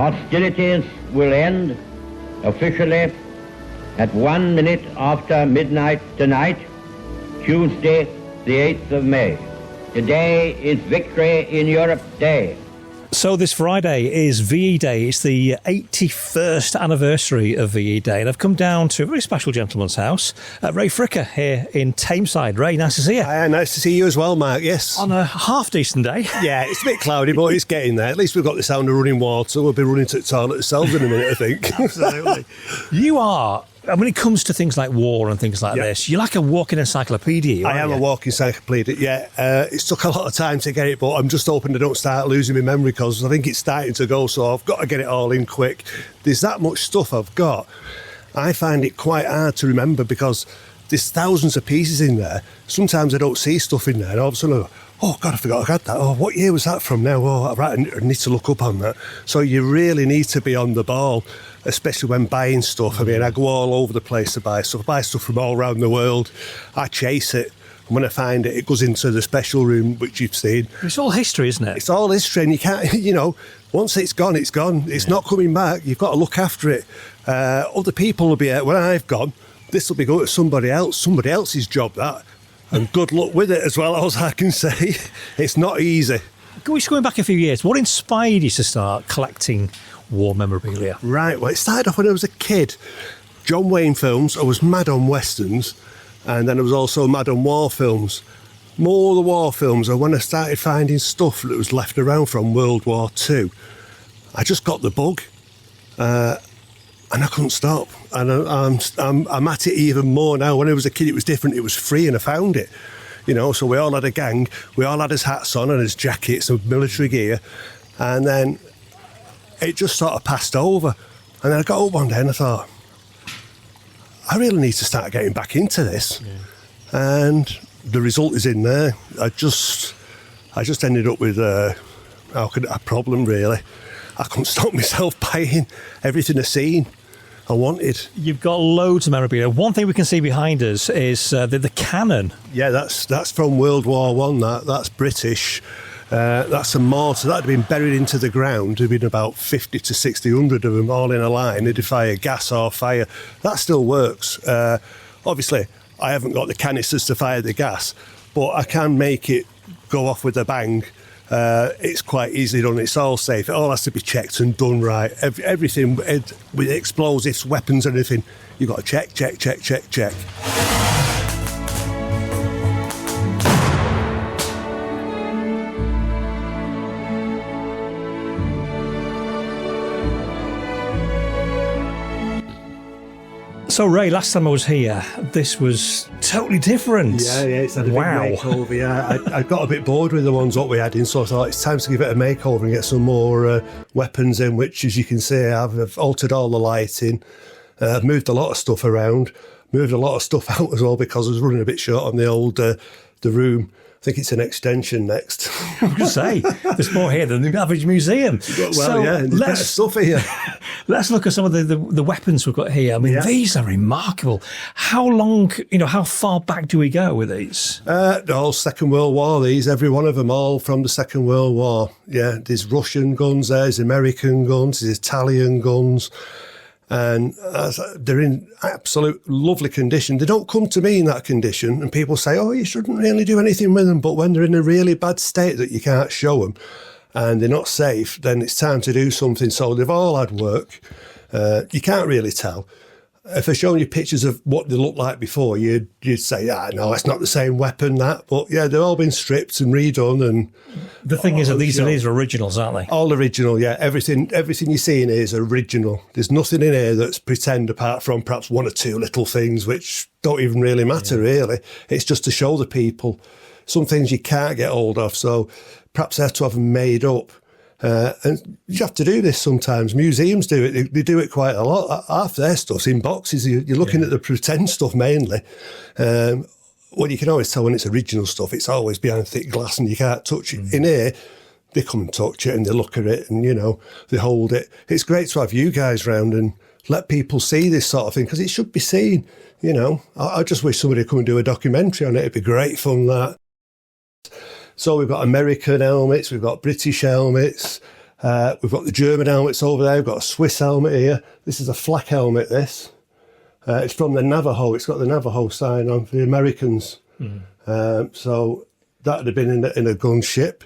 Hostilities will end officially at 1 minute after midnight tonight, Tuesday, the 8th of May. Today is Victory in Europe Day. So this Friday is VE Day. It's the 81st anniversary of VE Day. And I've come down to a very special gentleman's house, Ray Fricker here in Tameside. Ray, nice to see you. Hi, nice to see you as well, Mark, yes. On a half-decent day. Yeah, it's a bit cloudy, but it's getting there. At least we've got the sound of running water. We'll be running to the toilet ourselves in a minute, I think. Absolutely. You are... when it comes to things like war and things like this, you're like a walking encyclopedia. I am a walking encyclopedia, yeah. It's took a lot of time to get it, but I'm just hoping I don't start losing my memory because I think it's starting to go, so I've got to get it all in quick. There's that much stuff I've got. I find it quite hard to remember because there's thousands of pieces in there. Sometimes I don't see stuff in there, and all of a sudden, oh, God, I forgot I had that. Oh, what year was that from now? Oh, right, I need to look up on that. So you really need to be on the ball, especially when buying stuff. I mean, I go all over the place to buy stuff. I buy stuff from all around the world. I chase it. And when I find it, it goes into the special room, which you've seen. It's all history, isn't it? It's all history, and you can't, once it's gone, it's gone. It's not coming back. You've got to look after it. Other people will be here. When I've gone, this will be going to somebody else. Somebody else's job, that. And good luck with it as well, as I can say. It's not easy. Going back a few years, what inspired you to start collecting war memorabilia? Right, well, it started off when I was a kid. John Wayne films, I was mad on westerns, and then I was also mad on war films. More of the war films are when I started finding stuff that was left around from World War II. I just got the bug, and I couldn't stop. And I'm at it even more now. When I was a kid, it was different. It was free, and I found it. So we all had a gang. We all had his hats on and his jackets and military gear. And then it just sort of passed over. And then I got up one day and I thought, I really need to start getting back into this. Yeah. And the result is in there. I just ended up with a problem, really. I couldn't stop myself buying everything I seen. I wanted. You've got loads of memorabilia. One thing we can see behind us is the cannon. Yeah, that's from World War One. That's British. That's a mortar that had been buried into the ground. There'd been about 50 to 600 of them all in a line. They'd fire gas or fire. That still works. Obviously, I haven't got the canisters to fire the gas, but I can make it go off with a bang. It's quite easily done. It's all safe. It all has to be checked and done right. Everything with explosives, weapons, and everything, you've got to check. So, Ray, last time I was here, this was totally different. Yeah, it's had a big makeover. Yeah, I got a bit bored with the ones what we had in, so I thought it's time to give it a makeover and get some more weapons in, which, as you can see, I've altered all the lighting. I've moved a lot of stuff around, moved a lot of stuff out as well because I was running a bit short on the old the room. I think it's an extension next. I was going to say, there's more here than the average museum. Well, so yeah, there's better stuff here. Let's look at some of the weapons we've got here. I mean, these are remarkable. How long, how far back do we go with these? The whole Second World War, every one of them, all from the Second World War. Yeah, there's Russian guns, there's American guns, there's Italian guns. And they're in absolute lovely condition. They don't come to me in that condition, and people say, oh, you shouldn't really do anything with them. But when they're in a really bad state that you can't show them and they're not safe, then it's time to do something. So they've all had work. You can't really tell. If I showed you pictures of what they looked like before, you'd say, no, it's not the same weapon, that. But yeah, they've all been stripped and redone. And the thing is that these are originals, aren't they? All original, yeah. Everything you see in here is original. There's nothing in here that's pretend, apart from perhaps one or two little things which don't even really matter, really. It's just to show the people some things you can't get hold of. So perhaps they have to have them made up. And you have to do this sometimes. Museums do it. They do it quite a lot. Half their stuff's in boxes. You're looking at the pretend stuff mainly. Well, you can always tell when it's original stuff. It's always behind thick glass and you can't touch it. In here, they come and touch it and they look at it and, they hold it. It's great to have you guys round and let people see this sort of thing because it should be seen. I just wish somebody would come and do a documentary on it. It'd be great fun, that. So we've got American helmets, we've got British helmets, We've got the German helmets over there. We've got a Swiss helmet here. This is a flak helmet, this. It's from the Navajo. It's got the Navajo sign on for the Americans. So that would have been in a gunship.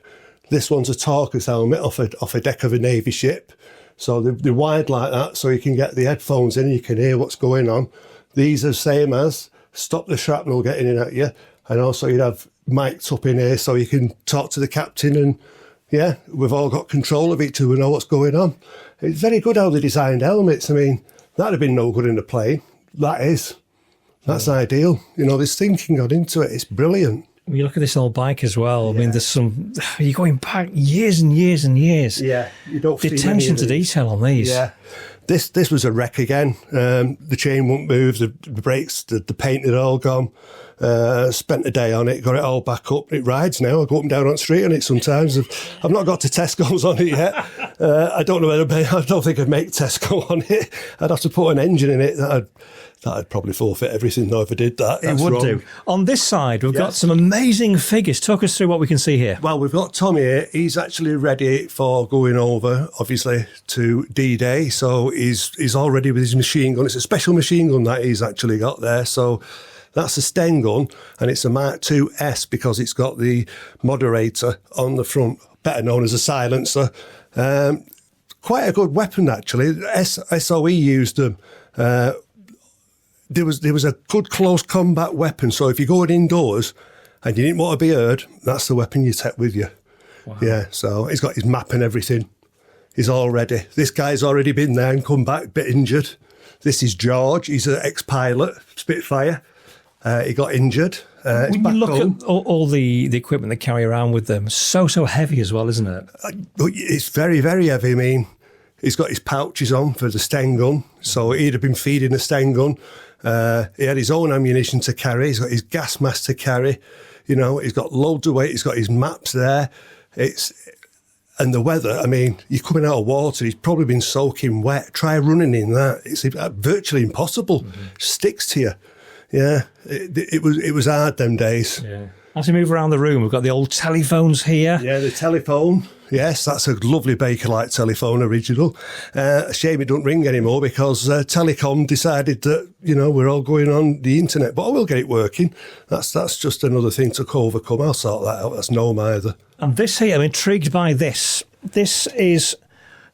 This one's a Tarkus helmet off a deck of a Navy ship. So they're wide like that, so you can get the headphones in and you can hear what's going on. These are the same as stop the shrapnel getting in at you. And also you'd have mics up in here so you can talk to the captain and, yeah, we've all got control of it to know what's going on. It's very good how they designed helmets. I mean, that'd have been no good in a plane. That's ideal. You know, there's thinking got into it. It's brilliant. When you look at this old bike as well, I mean, you're going back years and years and years. Yeah, you don't the attention to detail on these. Yeah. This was a wreck again. The chain wouldn't move, the brakes, the paint had all gone. Spent a day on it, got it all back up. It rides now. I go up and down on the street on it sometimes. I've not got to Tesco's on it yet. I don't know I don't think I'd make Tesco on it. I'd have to put an engine in it. That'd probably forfeit everything though if I did that. It would do. On this side, we've got some amazing figures. Talk us through what we can see here. Well, we've got Tommy here. He's actually ready for going over, obviously, to D-Day. So he's all ready with his machine gun. It's a special machine gun that he's actually got there. So that's a Sten gun, and it's a Mark II S because it's got the moderator on the front, better known as a silencer. Quite a good weapon, actually. SOE used them. There was a good close combat weapon. So if you're going indoors and you didn't want to be heard, that's the weapon you take with you. Wow. Yeah, so he's got his map and everything. He's all ready. This guy's already been there and come back a bit injured. This is George. He's an ex-pilot, Spitfire. He got injured. When you look at all the equipment they carry around with them, so heavy as well, isn't it? It's very, very heavy. I mean, he's got his pouches on for the Sten gun, so he'd have been feeding a Sten gun. He had his own ammunition to carry. He's got his gas mask to carry. You know, he's got loads of weight. He's got his maps there. And the weather, I mean, you're coming out of water. He's probably been soaking wet. Try running in that. It's virtually impossible. Mm-hmm. Sticks to you. Yeah, it was hard them days. Yeah. As we move around the room, we've got the old telephones here. Yeah, the telephone. Yes, that's a lovely Bakelite telephone, original. Shame it don't ring anymore because Telecom decided that, you know, we're all going on the internet. But I will get it working. That's just another thing to overcome. I'll sort that out. That's no either. And this here, I'm intrigued by this. This is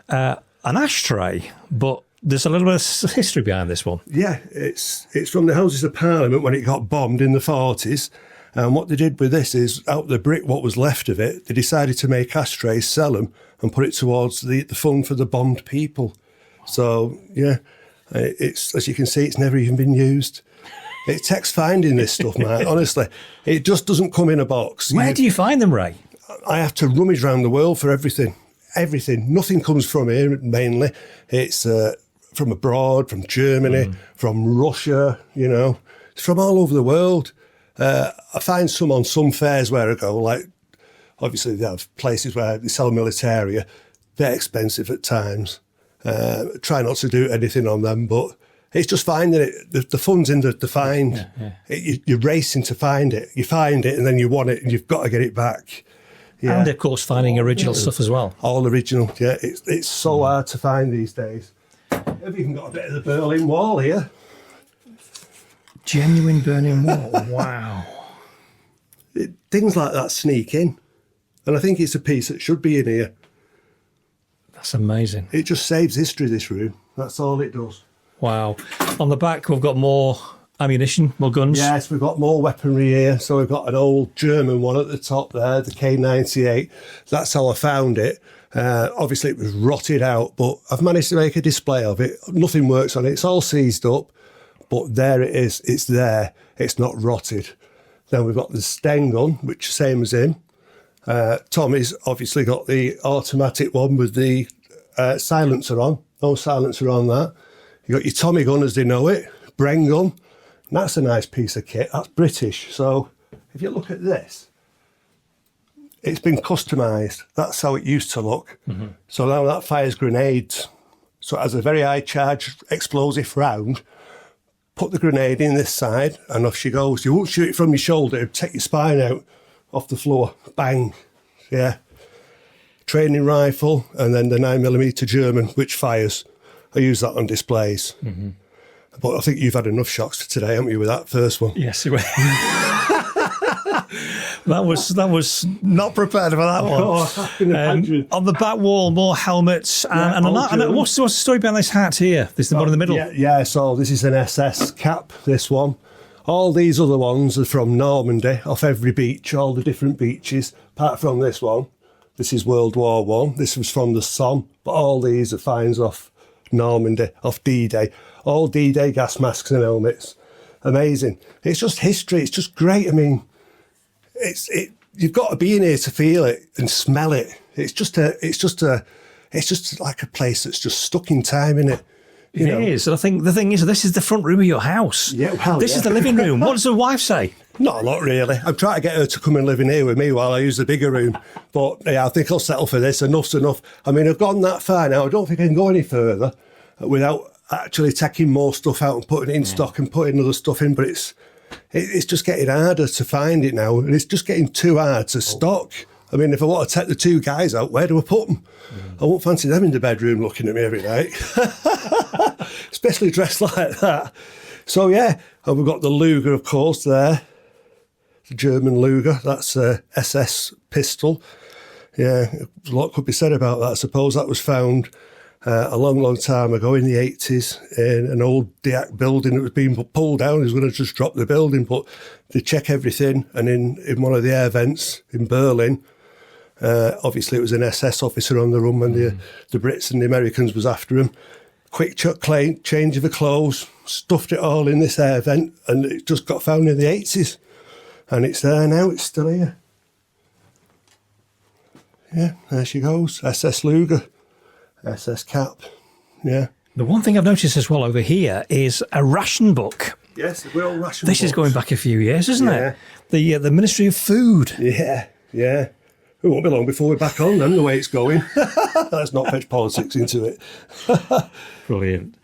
an ashtray, but there's a little bit of history behind this one. Yeah, it's from the Houses of Parliament when it got bombed in the 40s. And what they did with this is, out the brick, what was left of it, they decided to make ashtrays, sell them, and put it towards the fund for the bombed people. So, yeah, it's, as you can see, it's never even been used. It takes finding this stuff, man, honestly. It just doesn't come in a box. Where do you find them, Ray? I have to rummage around the world for everything. Everything. Nothing comes from here, mainly. It's from abroad, from Germany, from Russia, you know. It's from all over the world. I find some on some fairs where I go, like, obviously they have places where they sell militaria. They're expensive at times. Try not to do anything on them, but it's just finding it. The fun's in the find. Yeah. You're racing to find it. You find it and then you want it and you've got to get it back. Yeah. And, of course, finding original stuff as well. All original, yeah. It's so hard to find these days. I've even got a bit of the Berlin Wall here. Genuine Berlin Wall. Wow. Things like that sneak in. And I think it's a piece that should be in here. That's amazing. It just saves history, this room. That's all it does. Wow. On the back, we've got more ammunition, more guns. Yes, we've got more weaponry here. So we've got an old German one at the top there, the K98. That's how I found it. Obviously, it was rotted out, but I've managed to make a display of it. Nothing works on it. It's all seized up. But there it is. It's there. It's not rotted. Then we've got the Sten gun, which is the same as him. Tommy's obviously got the automatic one with the silencer on. No silencer on that. You got your Tommy gun as they know it. Bren gun. And that's a nice piece of kit. That's British. So if you look at this, it's been customised. That's how it used to look. Mm-hmm. So now that fires grenades. So it has a very high charge explosive round. Put the grenade in this side and off she goes. You won't shoot it from your shoulder, it'll take your spine out off the floor. Bang. Yeah. training rifle, and then the 9mm German, which fires. I use that on displays. Mm-hmm. But I think you've had enough shocks for today, haven't you, with that first one? Yes, it was. That was not prepared for that one. On the back wall, more helmets and what's the story behind this hat here? This is the one in the middle. Yeah. So this is an SS cap. This one. All these other ones are from Normandy, off every beach, all the different beaches. Apart from this one, this is World War One. This was from the Somme, but all these are finds off Normandy, off D-Day. All D-Day gas masks and helmets. Amazing. It's just history. It's just great. I mean, you've got to be in here to feel it and smell it. It's just like a place that's just stuck in time, isn't it? It is. And I think the thing is, this is the front room of your house. Yeah, well, this is the living room. What does the wife say? Not a lot, really. I'm trying to get her to come and live in here with me while I use the bigger room. But yeah, I think I'll settle for this. Enough's enough. I mean, I've gone that far now. I don't think I can go any further without actually taking more stuff out and putting it in stock and putting other stuff in. But it's just getting harder to find it now. And it's just getting too hard to stock. I mean, if I want to take the two guys out, where do I put them? I won't fancy them in the bedroom looking at me every night. Especially dressed like that. So, yeah, and we've got the Luger, of course, there. The German Luger. That's a SS pistol. Yeah, a lot could be said about that. I suppose that was found a long, long time ago in the 80s in an old DIAC building that was being pulled down. He was going to just drop the building, but they check everything. And in one of the air vents in Berlin, obviously it was an SS officer on the run when the Brits and the Americans was after him. Quick change of the clothes, stuffed it all in this air vent, and it just got found in the 80s. And it's there now, it's still here. Yeah, there she goes. SS Luger, SS cap, yeah. The one thing I've noticed as well over here is a ration book. Yes, we're all ration This books. is going back a few years, isn't it? The Ministry of Food. Yeah. It won't be long before we're back on them, the way it's going. Let's not fetch politics into it. Brilliant.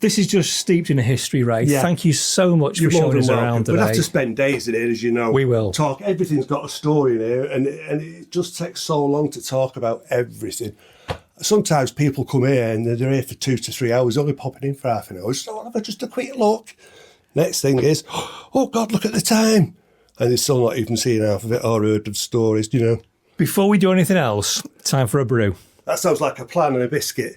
This is just steeped in a history, Ray. Yeah. Thank you so much for showing us around today. We'll have to spend days in here, as you know. We will. Everything's got a story in here, and it just takes so long to talk about everything. Sometimes people come here and they're here for 2 to 3 hours, only popping in for half an hour. So I'll have just a quick look. Next thing is, oh God, look at the time. And they're still not even seen half of it or heard of stories, you know. Before we do anything else, time for a brew. That sounds like a plan and a biscuit.